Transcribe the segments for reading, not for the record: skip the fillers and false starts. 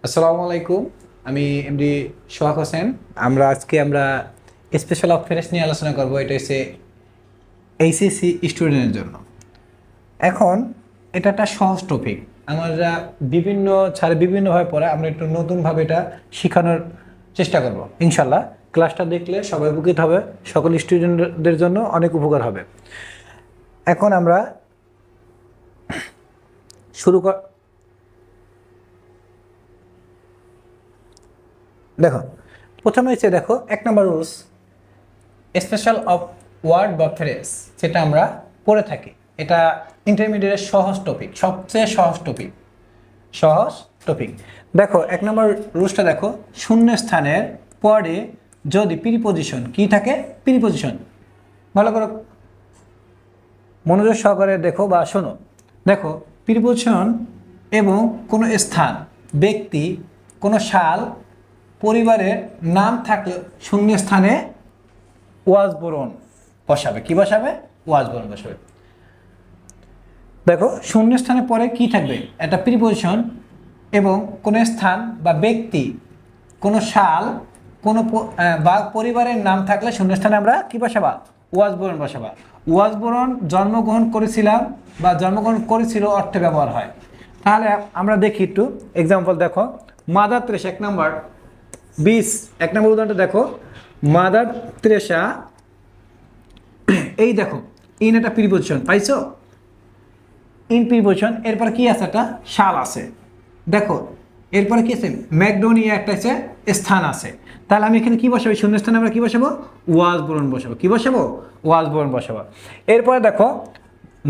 আসসালামু আলাইকুম। আমি এমডি সোহাগ হোসেন। আজকে আমরা স্পেশাল অফারেন্স নিয়ে আলোচনা করব। এটা হচ্ছে এইচএসসি স্টুডেন্টের জন্য। এখন এটা একটা সহজ টপিক। আমরা বিভিন্নভাবে পড়া, আমরা একটু নতুনভাবে এটা শেখানোর চেষ্টা করব ইনশাল্লাহ। ক্লাসটা দেখলে সবাই উপকৃত হবে, সকল স্টুডেন্টদের জন্য অনেক উপকার হবে। এখন আমরা শুরু কর দেখো, প্রথমে হচ্ছে দেখো 1 নম্বর রুলস, স্পেশাল অফ ওয়ার্ড বা ফ্রেজ, যেটা আমরা পড়ে থাকি। এটা ইন্টারমিডিয়েটের সহজ টপিক, সবচেয়ে সহজ টপিক। দেখো 1 নম্বর রুলসটা দেখো, শূন্য স্থানের পরে যদি প্রিপজিশন কি থাকে, প্রিপজিশন ভালো করে মনোযোগ সহকারে দেখো বা শোনো। দেখো প্রিপজিশন এবং কোনো স্থান, ব্যক্তি, কোনো সাল, পরিবারের নাম থাকলে শূন্য স্থানে ওয়াজ বরণ বসাবে। কি বসাবে? ওয়াজ বরণ বসাবে। দেখো শূন্যস্থানের পরে কি থাকবে? একটা প্রিপজিশন এবং কোনো স্থান বা ব্যক্তি, কোনো সাল, কোনো বা পরিবারের নাম থাকলে শূন্যস্থানে আমরা কি বসাবা? ওয়াজ বরণ বসাবা। ওয়াজ বরণ জন্মগ্রহণ করেছিলাম বা জন্মগ্রহণ করেছিল অর্থে ব্যবহার হয়। তাহলে আমরা দেখি একটু এক্সাম্পল। দেখো মাদার তেরেসা 1 নম্বর 1 নম্বর উদাহরণটা দেখো। মাদার তেরেসা, এই দেখো ইন একটা প্রিপজিশন পাইছো, ইন প্রিপজিশন, এরপর কি আছে? একটা শাল আছে। দেখো এরপরে কি আছে? ম্যাকডোনিয়া একটা আছে, স্থান আছে। তাহলে আমি এখানে কি বসাবো? শূন্য স্থানে আমরা কি বসাবো? ওয়াজ বরণ বসাবো। কি বসাবো? ওয়াজ বরণ বসাবো। এরপরে দেখো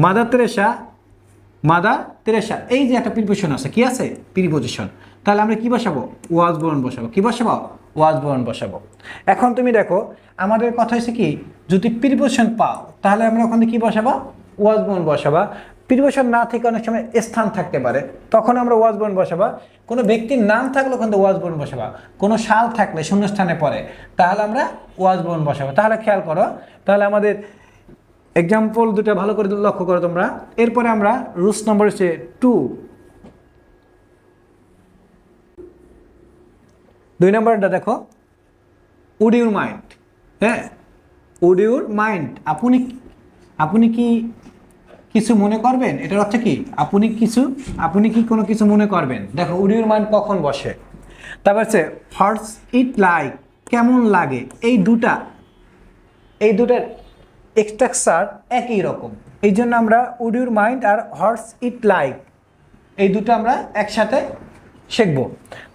মাদার তেরেসা, এই যে একটা প্রিপজিশন আছে, কি আছে? প্রিপজিশন। তাহলে আমরা কি বসাবো? ওয়াজ বরণ বসাবো। কি বসাবো? ওয়াজ বরণ বসাবো। এখন তুমি দেখো আমাদের কথা হচ্ছে কি, যদি প্রিপজিশন পাও তাহলে আমরা ওখানে কি বসাবো? ওয়াজ বরণ বসাবা। প্রিপজিশন না থেকে অনেক সময় স্থান থাকতে পারে, তখন আমরা ওয়াজ বরণ বসাবা। কোনো ব্যক্তির নাম থাকলে ওখানে ওয়াজ বরণ বসাবা। কোনো সাল থাকলে শূন্যস্থানে পড়ে, তাহলে আমরা ওয়াজ বরণ বসাবো। তাহলে খেয়াল করো, তাহলে আমাদের এক্সাম্পল দুটো ভালো করে লক্ষ্য করো তোমরা। এরপরে আমরা রুলস নম্বর হচ্ছে 2 নম্বরটা দেখো, উড ইউর মাইন্ড। হ্যাঁ, উড ইউর মাইন্ড, আপনি কি কিছু মনে করবেন? এটার অর্থ কি? আপনি কি কোনো কিছু মনে করবেন। দেখো উড ইউর মাইন্ড কখন বসে। তারপর হচ্ছে হর্স ইট লাইক, কেমন লাগে। এই দুটার স্ট্রাকচার একই রকম, এই জন্য আমরা উড ইউর মাইন্ড আর হর্স ইট লাইক এই দুটো আমরা একসাথে শিখবো।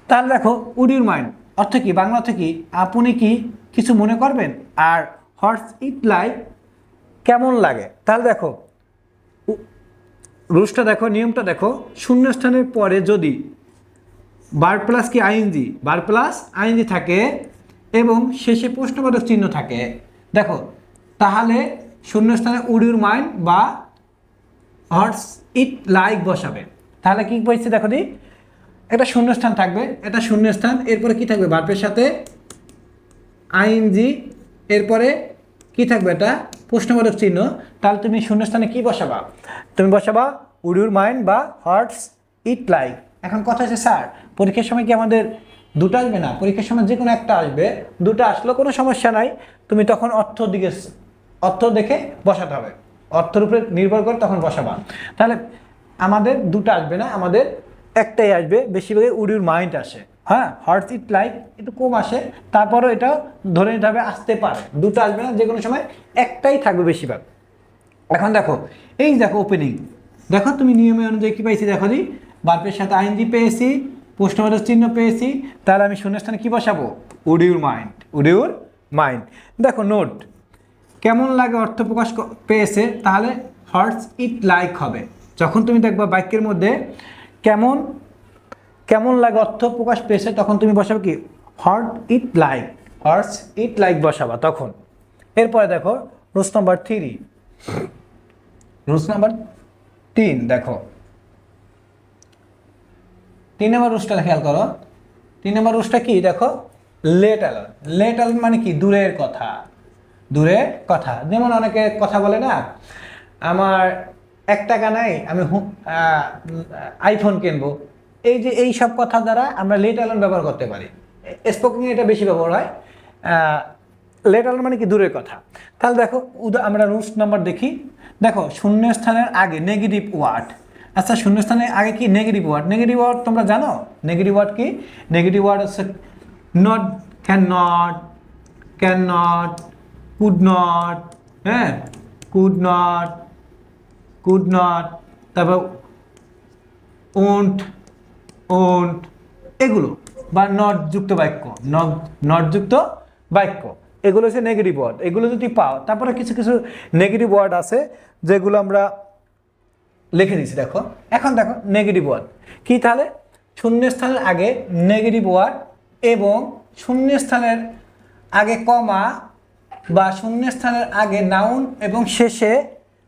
তাহলে দেখো উড ইউর মাইন্ড অর্থ কি, বাংলা অর্থ কি? আপনি কি কিছু মনে করবেন। আর হর্স ইট লাইক, কেমন লাগে। তাহলে দেখো রুলসটা দেখো, নিয়মটা দেখো, শূন্যস্থানের পরে যদি ভার্ব প্লাস কি আইএনজি থাকে এবং শেষে প্রশ্নবোধক চিহ্ন থাকে, দেখো তাহলে শূন্যস্থানে উড ইউর মাইন্ড বা হর্স ইট লাইক বসাবে। তাহলে কি বলছে দেখো দি, একটা শূন্যস্থান থাকবে, এটা শূন্যস্থান, এরপরে কি থাকবে? ভার্বের সাথে আইএনজি, এরপরে কি থাকবে? এটা প্রশ্নবোধক চিহ্ন। তাহলে তুমি শূন্যস্থানে কি বসাবা? তুমি বসাবা উড ইউর মাইন্ড বা হর্স ইট লাইক। এখন কথা হচ্ছে স্যার, পরীক্ষার সময় কি আমাদের দুটো আসবে না? পরীক্ষার সময় যে কোনো একটা আসবে, দুটো আসলেও কোনো সমস্যা নাই। তুমি তখন অর্থ দেখে বসাতে হবে, অর্থের উপরে নির্ভর করে তখন বসাবা। তাহলে আমাদের দুটো আসবে না, আমাদের একটাই আসবে। বেশিরভাগই উড ইউর মাইন্ড আসে। হ্যাঁ, হর্স ইট লাইক একটু কম আসে, তারপরও এটা ধরে নিতে হবে আসতে পারে। দুটো আসবে না, যে কোনো সময় একটাই থাকবে বেশিরভাগ। এখন দেখো এই দেখো ওপেনিং, দেখো তুমি নিয়মে অনুযায়ী কি পাইছি? দেখো দি ভার্বের সাথে আইএনজি পেয়েছি, প্রশ্নবোধক চিহ্ন পেয়েছি, তাহলে আমি শূন্যস্থানে কি বসাবো? Would your mind. দেখো নোট, কেমন লাগে অর্থ প্রকাশ পেয়েছে, তাহলে হর্স ইট লাইক হবে। যখন তুমি দেখবা বাক্যের মধ্যে কেমন লাগে অর্থ প্রকাশ পেয়েছে, তখন তুমি বসাবে কি? হর্স ইট লাইক বসাবা তখন। এরপরে দেখো রুলস নাম্বার 3 দেখো 3 নম্বর রুলসটা খেয়াল করো। 3 নম্বর রুলসটা কি দেখো, লেট অ্যালোন মানে কি? দূরের কথা। যেমন অনেকে কথা বলে না, আমার 1 টাকা নাই, আমি আইফোন কিনবো, এই যে এই সব কথা দ্বারা আমরা লেট অ্যালোন ব্যবহার করতে পারি। স্পোকেনে এটা বেশি ব্যবহার হয়। লেট অ্যালোন মানে কি দূরের কথা। তাহলে দেখো আমরা রুলস নাম্বার দেখি। দেখো শূন্যস্থানের আগে নেগেটিভ ওয়ার্ড। আচ্ছা শূন্যস্থানের আগে কি নেগেটিভ ওয়ার্ড? নেগেটিভ ওয়ার্ড তোমরা জানো নেগেটিভ ওয়ার্ড কি? নেগেটিভ ওয়ার্ড হচ্ছে not, can not, could not, হ্যাঁ কুড নট, তারপর ওন্ট, এগুলো বা নট যুক্ত বাক্য, নট যুক্ত বাক্য, এগুলো হচ্ছে নেগেটিভ ওয়ার্ড। এগুলো যদি পাও, তারপরে কিছু কিছু নেগেটিভ ওয়ার্ড আছে যেগুলো আমরা লিখে দিচ্ছি। দেখো এখন দেখো নেগেটিভ ওয়ার্ড কি? তাহলে শূন্যস্থানের আগে নেগেটিভ ওয়ার্ড এবং শূন্যস্থানের আগে কমা বা শূন্যস্থানের আগে নাউন এবং শেষে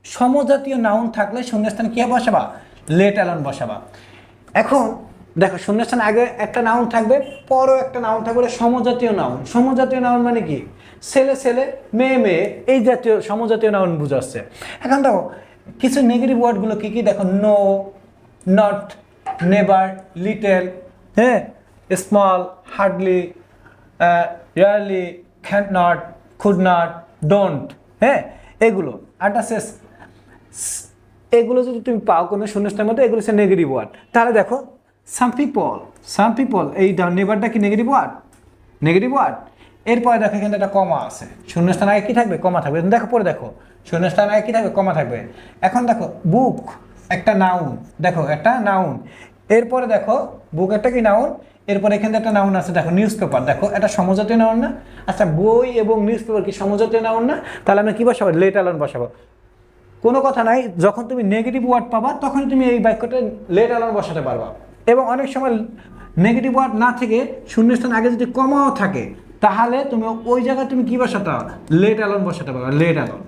সমজাতীয় নাউন থাকলে শূন্যস্থানে কী বসাবা? Let alone বসাবা। এখন দেখো শূন্যস্থানের আগে একটা নাউন থাকবে, পরও একটা নাউন থাকবে সমজাতীয় নাউন। সমজাতীয় নাউন মানে কি? ছেলে ছেলে, মেয়ে মেয়ে, এই জাতীয় সমজাতীয় নাউন বুঝাচ্ছে। এখন দেখো কিছু নেগেটিভ ওয়ার্ডগুলো কী কী? দেখো নো, নট, নেভার, লিটেল, হ্যাঁ small, hardly, rarely, can not, could not, don't, হ্যাঁ এগুলো। আরটা শেষ, এগুলো যদি তুমি পাও কোনো শূন্যস্থানের মধ্যে, এগুলো হচ্ছে নেগেটিভ ওয়ার্ড। তাহলে দেখো সাম পিপল, এই নেভারটা কি নেগেটিভ ওয়ার্ড? Negative word. এরপরে দেখো এখানে একটা কমা আছে, শূন্যস্থান আগে কী থাকবে? কমা থাকবে। দেখো পরে দেখো শূন্যস্থান আগে কী থাকবে? কমা থাকবে। এখন দেখো বুক একটা নাউন, দেখো একটা নাউন। এরপরে দেখো বুক একটা কি নাউন, এরপরে এখানে একটা নাউন আছে দেখো নিউজ পেপার, দেখো এটা সমজাতীয় নাউন না? আচ্ছা বই এবং নিউজ পেপার কি সমজাতীয় নাউন না? তাহলে আমরা কী বসাবো? লেট অ্যালোন বসাবো। কোনো কথা নাই, যখন তুমি নেগেটিভ ওয়ার্ড পাবা তখনই তুমি এই বাক্যটা লেট অ্যালোন বসাতে পারবা। এবং অনেক সময় নেগেটিভ ওয়ার্ড না থেকে শূন্যস্থান আগে যদি কমাও থাকে, তাহলে তুমি ওই জায়গায় তুমি কী বসাতে পারো? লেট অ্যালোন বসাতে পারবা, লেট অ্যালোন।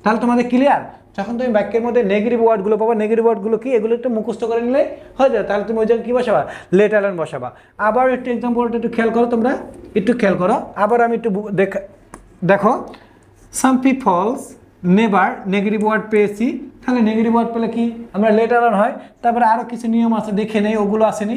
তাহলে তোমাদের ক্লিয়ার? যখন তুমি বাক্যের মধ্যে নেগেটিভ ওয়ার্ডগুলো পাবা, নেগেটিভ ওয়ার্ডগুলো কি এগুলো একটু মুখস্থ করে নিলে হয়ে যাবে। তাহলে তুমি ওই জায়গায় কী বসাবা? Let alone বসাবা। আবার একটু এক্সাম্পলটা একটু খেয়াল করো, তোমরা একটু খেয়াল করো। আবার আমি একটু দেখো সাম পিপলস নেভার, নেগেটিভ ওয়ার্ড পেয়েছি। তাহলে নেগেটিভ ওয়ার্ড পেলে কি আমরা লেট অ্যালোন হয়। তারপরে আরও কিছু নিয়ম আছে, দেখে নেই, ওগুলো আসেনি।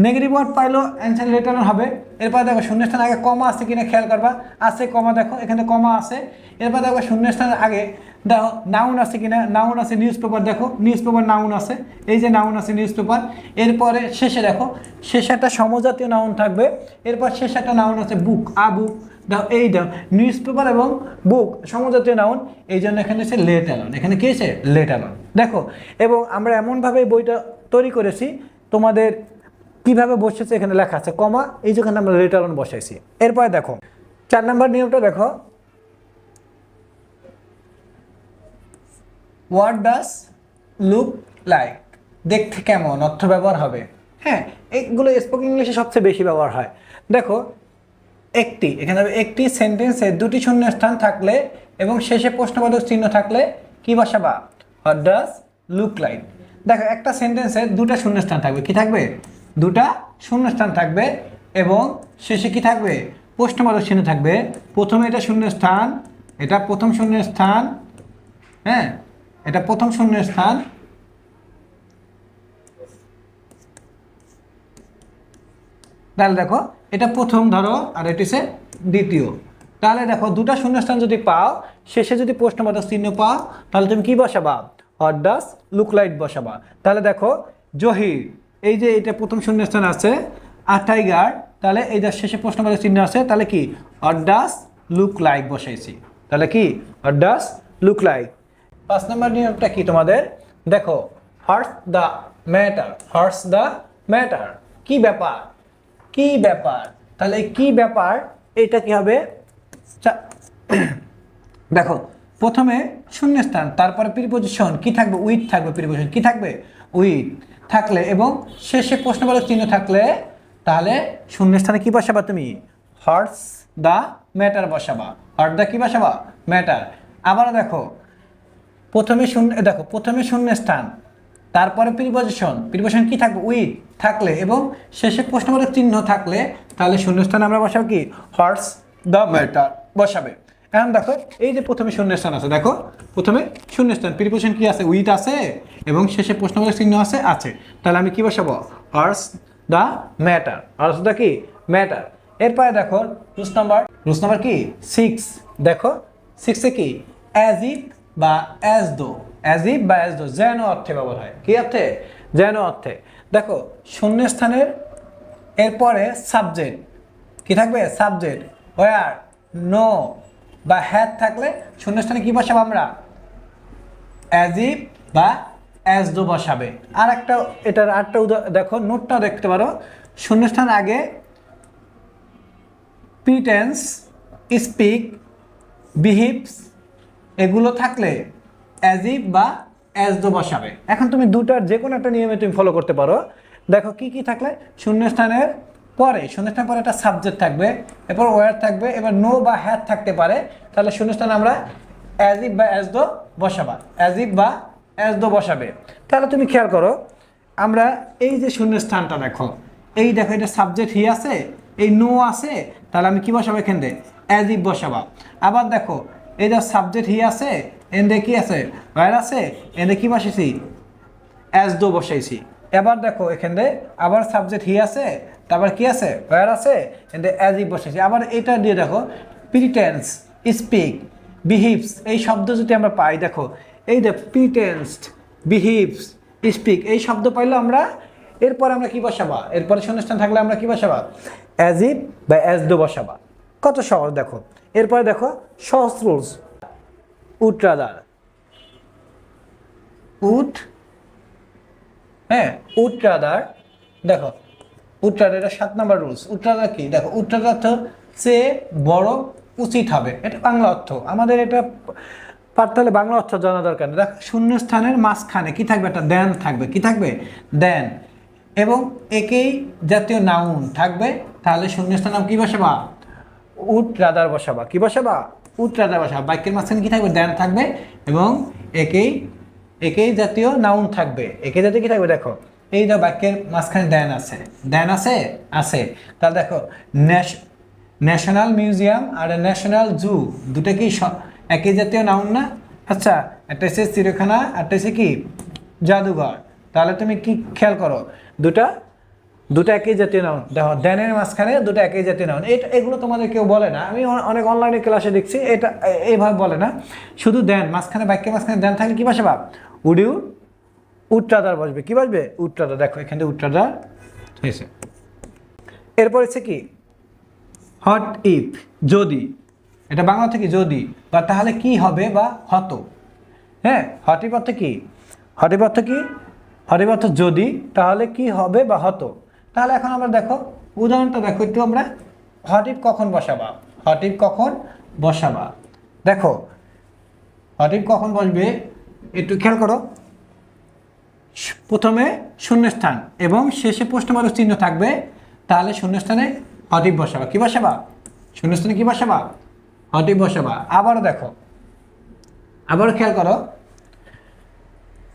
নেগেটিভ ওয়ার্ড পাইলেও অ্যান্সার লেট অ্যালোন হবে। এরপর দেখো শূন্যস্থান আগে কমা আছে কিনা খেয়াল করবা। আছে কমা, দেখো এখানে কমা আছে। এরপর দেখো শূন্যস্থানের আগে দেখো নাউন আছে কিনা, নাউন আছে। নিউজ পেপার, দেখো নিউজ পেপার নাউন আছে, এই যে নাউন আছে নিউজ পেপার। এরপরে শেষে দেখো শেষে একটা সমজাতীয় নাউন থাকবে। এরপর শেষে একটা নাউন আছে বুক, বুক, দাও এই দাও নিউজ পেপার এবং বুক সমজাতীয় নাউন, এই জন্য এখানে হচ্ছে লেট অ্যালোন। এখানে কি হয়েছে? Let alone. দেখো এবং আমরা এমনভাবে বইটা তৈরি করেছি, তোমাদের কিভাবে বসেছে এখানে লেখা আছে কমা, এই যেখানে আমরা লেট অ্যালোন বসাইছি। এরপরে দেখো 4 নম্বর নিয়মটা দেখো, হোয়াট ডাজ লুক লাইক, দেখতে কেমন, অর্থ ব্যবহার হবে। হ্যাঁ এগুলো স্পোকেন ইংলিশে সবচেয়ে বেশি ব্যবহার হয়। দেখো একটি, এখানে একটি সেন্টেন্সে দুটি শূন্যস্থান থাকলে এবং শেষে প্রশ্নবোধক চিহ্ন থাকলে কি বসাবা? What does look like. দেখো একটা সেন্টেন্সে দুটা শূন্যস্থান থাকবে, কি থাকবে? দুটা শূন্যস্থান থাকবে এবং শেষে কি থাকবে? প্রশ্নবোধক চিহ্ন থাকবে। প্রথমে এটা শূন্যস্থান, এটা প্রথম শূন্যস্থান, হ্যাঁ এটা প্রথম শূন্যস্থান, তাহলে দেখো এটা প্রথম ধরো আর এটি হচ্ছে দ্বিতীয়। তাহলে দেখো দুটা শূন্যস্থান যদি পাও, শেষে যদি প্রশ্নবোধক চিহ্ন পাও, তাহলে তুমি কি বসাবা? হোয়াট ডাজ লুক লাইক বসাবা। তাহলে দেখো জহির, এই যে এটা প্রথম শূন্যস্থান আছে, আর টাইগার, তাহলে এই যে শেষে প্রশ্নবোধক চিহ্ন আছে, তাহলে কি হোয়াট ডাজ লুক লাইক বসাইছি। তাহলে কি হোয়াট ডাজ লুক লাইক। 5 নম্বর নিয়মটা কি তোমাদের? দেখো হোয়াটস the matter, what's the matter, কি ব্যাপার, কি ব্যাপার। তাহলে কি ব্যাপার এটা কি হবে? দেখো প্রথমে শূন্যস্থান, তারপরে প্রিপজিশন কি থাকবে? উইথ থাকবে। প্রিপজিশন কি থাকবে? উইথ থাকলে এবং শেষে প্রশ্নবোধক চিহ্ন থাকলে, তাহলে শূন্যস্থানে কি বসাবা তুমি? হোয়াটস দ্য ম্যাটার বসাবা। হোয়াট দ্য কি বসাবা? ম্যাটার। আবার দেখো প্রথমে দেখো প্রথমে শূন্যস্থান, তারপরে প্রিপজিশন, প্রিপজিশন কি থাকবে? উইথ থাকলে এবং শেষে প্রশ্নবোধক চিহ্ন থাকলে, তাহলে শূন্যস্থানে আমরা বসাবো কি? হোয়াটস দ্য ম্যাটার বসাবে। এখন দেখো এই যে প্রথমে শূন্যস্থান আছে, দেখো প্রথমে শূন্যস্থান, প্রিপোজিশন কি আছে, উইথ আছে এবং শেষে প্রশ্নবোধক চিহ্ন আছে। তাহলে আমি কি বসাবো, আর্স দ্য ম্যাটার, আর্স দ্য কি ম্যাটার। এরপরে দেখো রুলস নাম্বার কি 6, দেখো 6 কি অ্যাজ ইফ বা অ্যাজ দো, অ্যাজ ইফ বা অ্যাজ দো যেন অর্থে ব্যবহার হয়, কি অর্থে, যেন অর্থে। দেখো শূন্যস্থানের এরপরে সাবজেক্ট কি থাকবে, সাবজেক্ট ওয়ার, নো বা হ্যাড থাকলে শূন্যস্থানে কি বসাবো আমরা, অ্যাজ ইফ বা অ্যাজ দো বসাবে। আর একটা এটার আরেকটা দেখো নোটটা দেখতে পারো, শূন্যস্থান আগে প্রিটেন্স, স্পিক, বিহেভস এগুলো থাকলে অ্যাজ ইফ বা অ্যাজ দো বসাবে। এখন তুমি দুটার যে কোনো একটা নিয়মে তুমি ফলো করতে পারো। দেখো কি কি থাকলে শূন্যস্থানের পরে একটা সাবজেক্ট থাকবে, এরপর ওয়ার থাকবে, এবার নো বা হ্যাড থাকতে পারে, তাহলে শূন্যস্থানে আমরা অ্যাজ ইফ বা অ্যাজ দো বসাবা, অ্যাজ ইফ বা অ্যাজ দো বসাবে। তাহলে তুমি খেয়াল করো, আমরা এই যে শূন্যস্থানটা দেখো, এই দেখো এটা সাবজেক্ট হি আছে, এই নো আছে, তাহলে আমি কি বসাবো এখান থেকে, অ্যাজ ইফ বসাবা। আবার দেখো এই যে সাবজেক্ট হি আছে, এন্ডে কি আছে, ওয়ার আছে, এন্ডে কি বসেছি, অ্যাজ দো বসাইছি। এবার দেখো এখানে আবার সাবজেক্ট হি আছে, তারপর কি আছে, ওয়ার আছে, এন্ডে অ্যাজ ইফ বসাইছি। আবার এটা দিয়ে দেখো প্রিটেন্স, স্পিক, বিহেভস এই শব্দ যদি আমরা পাই, দেখো এই যে প্রিটেন্স, বিহেভস, স্পিক এই শব্দ পাইলে আমরা এরপর আমরা কি বসাবা, এরপরে শূন্যস্থান থাকলে আমরা কি বসাবা, অ্যাজ ইফ বা অ্যাজ দো বসাবা। কত সহজ দেখো। এরপরে দেখো সহজ রুলস, উড রাদার, উড, হ্যাঁ উড রাদার, দেখো উড রাদার এটা 7 নম্বর রুলস। উড রাদার কি, দেখো উড রাদার অর্থ চেয়ে বড় উচিত হবে, এটা বাংলা অর্থ, আমাদের এটা পারতে হলে বাংলা অর্থ জানা দরকার। দেখো শূন্যস্থানের মাঝখানে কি থাকবে, একটা দেন থাকবে, কি থাকবে, দেন, এবং একেই জাতীয় নাউন থাকবে, তাহলে শূন্যস্থান নাম কি বসাবা, উড রাদার বসাবা, কি বসাবা, উড রাদার বসাবা। বাক্যের মাঝখানে কি থাকবে, দেন থাকবে এবং একেই জাতীয় নাউন থাকবে, একে জাতীয় কি থাকবে, দেখো এই যে বাক্যের মাঝখানে দেন আছে, দেন আছে, আছে, তাহলে দেখো ন্যাশনাল মিউজিয়াম আর ন্যাশনাল জু দুটো কি একই জাতীয় নাউন না? আচ্ছা, একটা হচ্ছে চিড়িয়াখানা, একটা হচ্ছে কি জাদুঘর। তাহলে তুমি কি খেয়াল করো, দুটা একই জাতীয় নাউন, দেখো দেনের মাঝখানে দুটো একই জাতীয় নাউন। এগুলো তোমাদের কেউ বলে না, আমি অনেক অনলাইনে ক্লাসে দেখছি, এটা এইভাবে বলে না, শুধু দেন মাঝখানে, বাক্যের মাঝখানে দেন থাকলে কি বসাবা, উড রাদার বসবে, কি বসবে, উড রাদার। দেখো এখানে উড রাদার হয়েছে। এরপর হচ্ছে কি হট ইফ, যদি, এটা বাংলা থেকে যদি বা তাহলে কি হবে বা হতো, হ্যাঁ হট ইফ অর্থ কি, হট ইফ অর্থ কি, হট ইফ অর্থ যদি, তাহলে কি হবে বা হতো। তাহলে এখন আমরা দেখো উদাহরণটা দেখো একটু, আমরা হট ইফ কখন বসাবা, হট ইফ কখন বসাবা, দেখো হট ইফ কখন বসবে একটু খেয়াল করো, প্রথমে শূন্যস্থান এবং শেষে প্রশ্নবোধক চিহ্ন থাকবে, তাহলে শূন্যস্থানে হট ইফ বসাবা, কি বসাবা, শূন্যস্থানে কি বসাবা, হট ইফ বসাবা। আবারও দেখো, আবারও খেয়াল করো,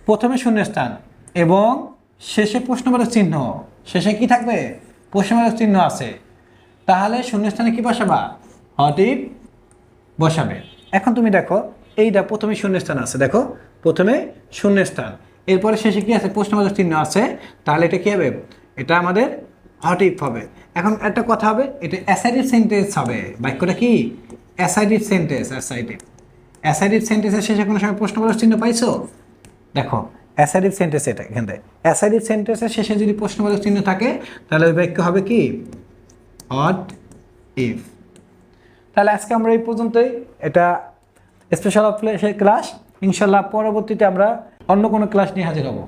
প্রথমে শূন্যস্থান এবং শেষে প্রশ্নবোধক চিহ্ন, শেষে কি থাকবে, প্রশ্নবোধক চিহ্ন আছে, তাহলে শূন্যস্থানে কি বসাবা, হট ইফ বসাবে। এখন তুমি দেখো এইটা প্রথমে শূন্যস্থান আছে, দেখো প্রথমে শূন্যস্থান, এরপরে শেষে কি আছে, প্রশ্নবোধক চিহ্ন আছে, তাহলে এটা কি হবে, এটা আমাদের হট ইফ হবে। এখন একটা কথা হবে, এটা অ্যাসাইডিভ সেন্টেন্স হবে, বাক্যটা কি অ্যাসাইডিভ সেন্টেন্স, অ্যাসাইডিভ সেন্টেন্সের শেষে কোনো সময় প্রশ্নবোধক চিহ্ন পাইছো, দেখো অ্যাসাইডিভ সেন্টেন্স, এটা এখান থেকে অ্যাসাইডিভ সেন্টেন্সের শেষে যদি প্রশ্নবোধক চিহ্ন থাকে, তাহলে ওই বাক্য হবে কি হট ইফ। তাহলে আজকে আমরা এই পর্যন্তই, এটা স্পেশাল ক্লাস, ইনশাল্লাহ পরবর্তীতে আমরা অন্য কোনো ক্লাস নিয়ে হাজির হব।